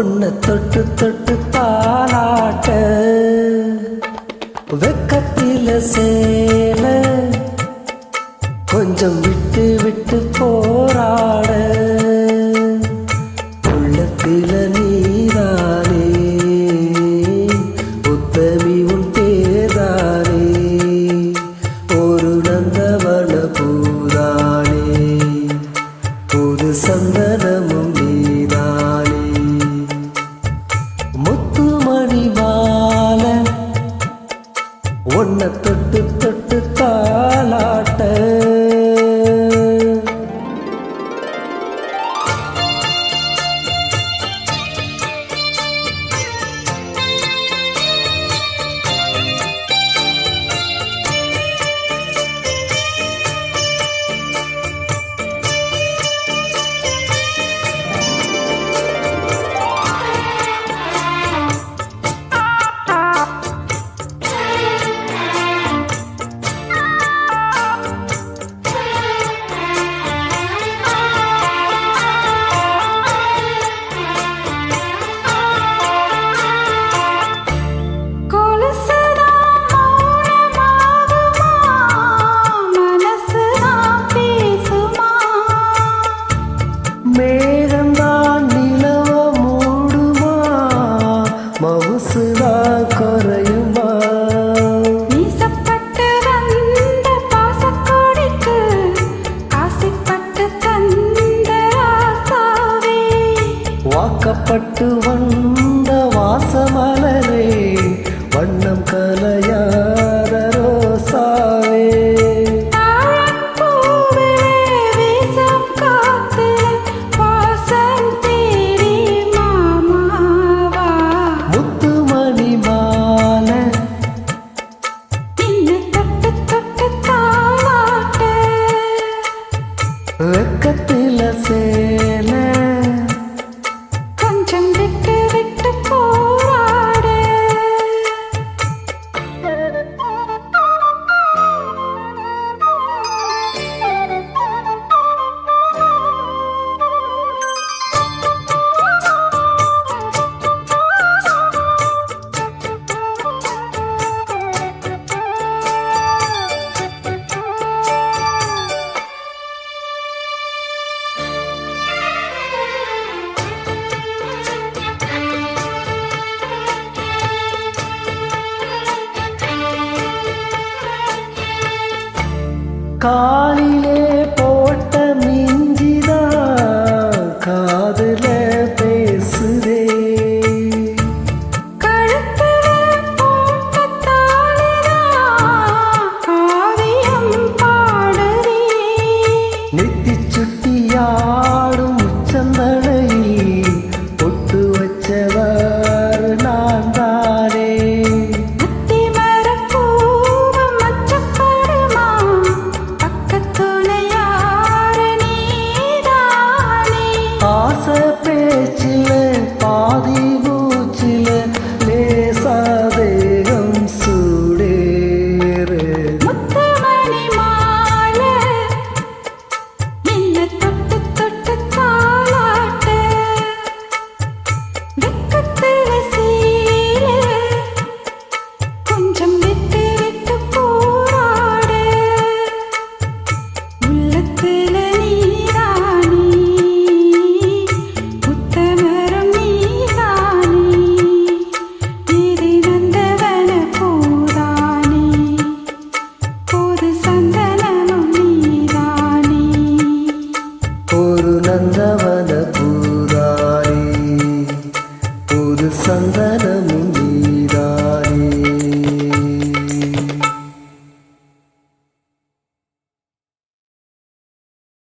உன்னை தொட்டு தொட்டு தாலாட்ட வெக்கத்தில சேல கொஞ்சம் விட்டு விட்டு போராட உள்ளத்தில நீதானே உத்தமி உன் பேர்தானே ஒரு நந்தவன பூதானே புது சந்தனமும் நீதானே முத்துமணி மால உன்னை தொட்டு தொட்டு தாலாட்ட மேகந்தான் நிலவ மூடுமா மவுசுதா குறையுமா வீசப்பட்டு வந்த பாசக்கோடிக்கு ஆசைப்பட்டு தந்த ஆசாவே வாக்கப்பட்டு வந்த வாசமலரே வண்ணம் கலையாத ரோசாவே வெக்கத்தில சேல கொஞ்சம் விட்டு விட்டு போராட காலிலே